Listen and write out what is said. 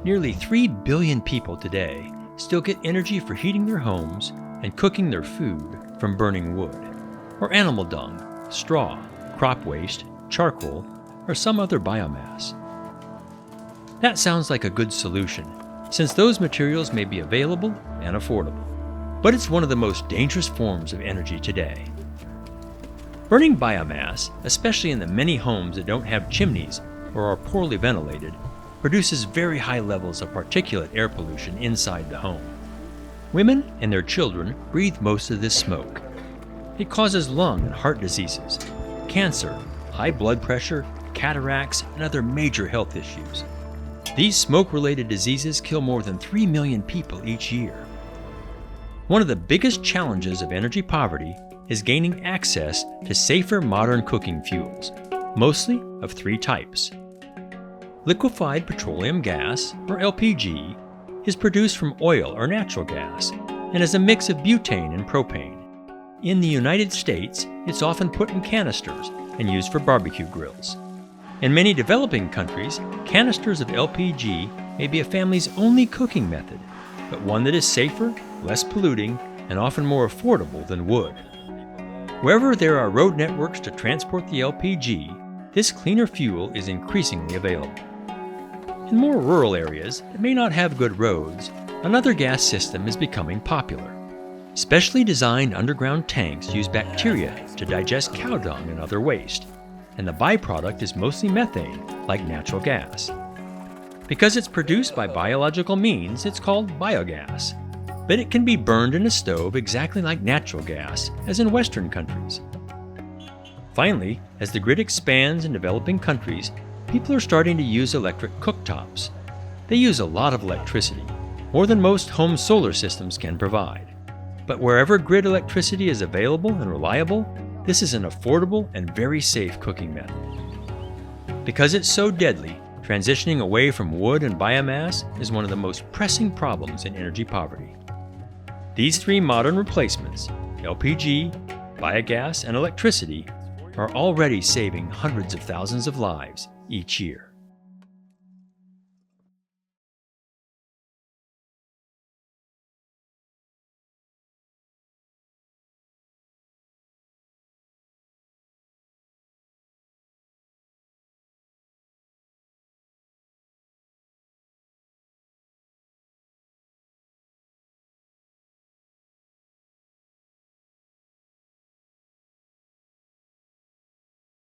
Nearly 3 billion people today still get energy for heating their homes and cooking their food from burning wood, or animal dung, straw, crop waste, charcoal, or some other biomass. That sounds like a good solution, since those materials may be available and affordable. But it's one of the most dangerous forms of energy today. Burning biomass, especially in the many homes that don't have chimneys or are poorly ventilated, produces very high levels of particulate air pollution inside the home. Women and their children breathe most of this smoke. It causes lung and heart diseases, cancer, high blood pressure, cataracts, and other major health issues. These smoke-related diseases kill more than 3 million people each year. One of the biggest challenges of energy poverty is gaining access to safer modern cooking fuels, mostly of 3 types. Liquefied petroleum gas, or LPG, is produced from oil or natural gas and is a mix of butane and propane. In the United States, it's often put in canisters and used for barbecue grills. In many developing countries, canisters of LPG may be a family's only cooking method, but one that is safer, less polluting, and often more affordable than wood. Wherever there are road networks to transport the LPG, this cleaner fuel is increasingly available. In more rural areas that may not have good roads, another gas system is becoming popular. Specially designed underground tanks use bacteria to digest cow dung and other waste, and the byproduct is mostly methane, like natural gas. Because it's produced by biological means, it's called biogas, but it can be burned in a stove exactly like natural gas, as in Western countries. Finally, as the grid expands in developing countries, people are starting to use electric cooktops. They use a lot of electricity, more than most home solar systems can provide. But wherever grid electricity is available and reliable, this is an affordable and very safe cooking method. Because it's so deadly, transitioning away from wood and biomass is one of the most pressing problems in energy poverty. These 3 modern replacements, LPG, biogas, and electricity, are already saving hundreds of thousands of lives each year.